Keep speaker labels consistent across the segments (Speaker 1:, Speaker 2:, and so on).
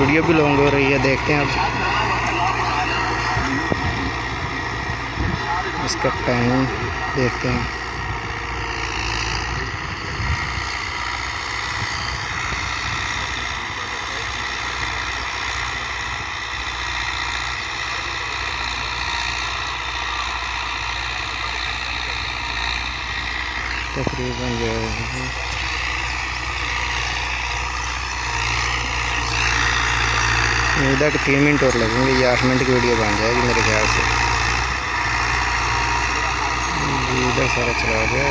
Speaker 1: Video भी long हो रही है, देखते हैं अब इसका टाइम देखते हैं। तकरीबन जो उम्मीद है कि 3 मिनट और लगेंगे, ये 8 मिनट की वीडियो बन जाएगी मेरे ख्याल से। इधर सारा चला गया।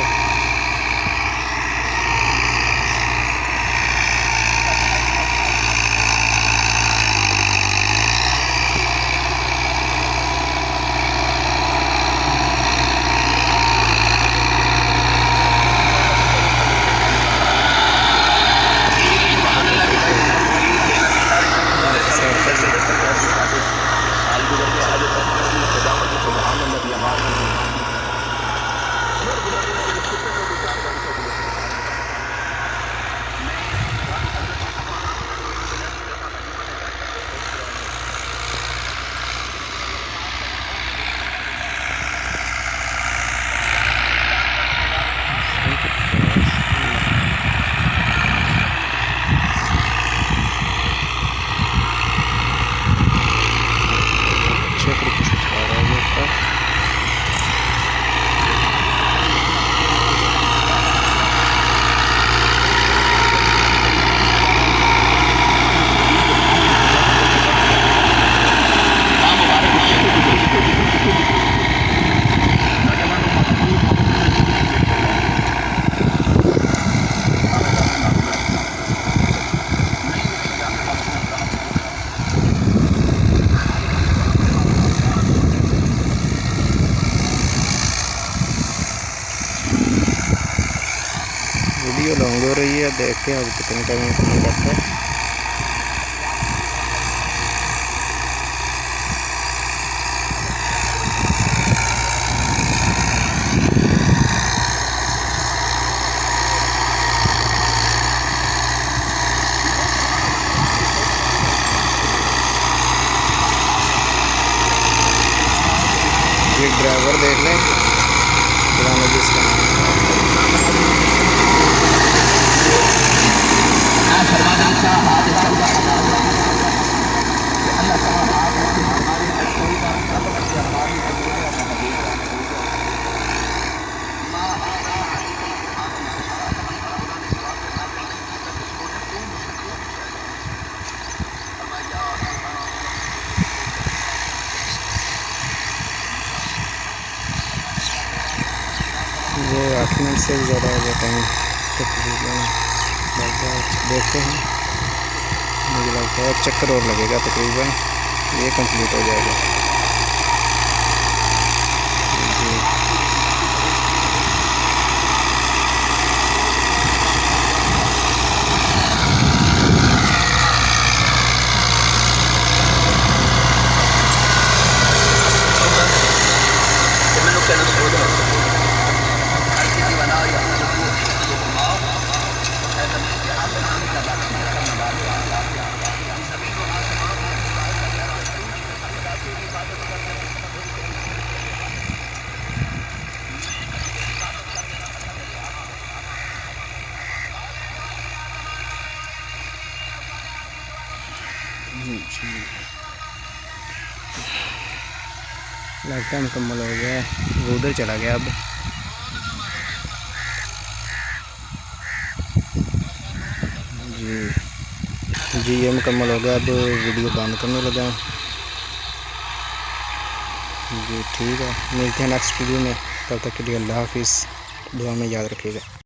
Speaker 1: वीडियो लॉन्ग हो रही है, देखते हैं अब कितने टाइम में खत्म करता है। ये ड्राइवर देख लें, पुराना जिसका वो 8 मिनट से भी ज़्यादा हो गया टाइम तकरीबन। देखते हैं, मुझे लगता है एक चक्कर और लगेगा, तकरीबन ये कंप्लीट हो जाएगा। लगता है मुकम्मल हो गया है, वो उधर चला गया अब। जी ये मुकम्मल हो गया, अब वीडियो बंद करने लगा हूँ। जी ठीक है, मिलते हैं नेक्स्ट वीडियो में, तब तक के लिए अल्लाह हाफिज़, दुआ में याद रखिएगा।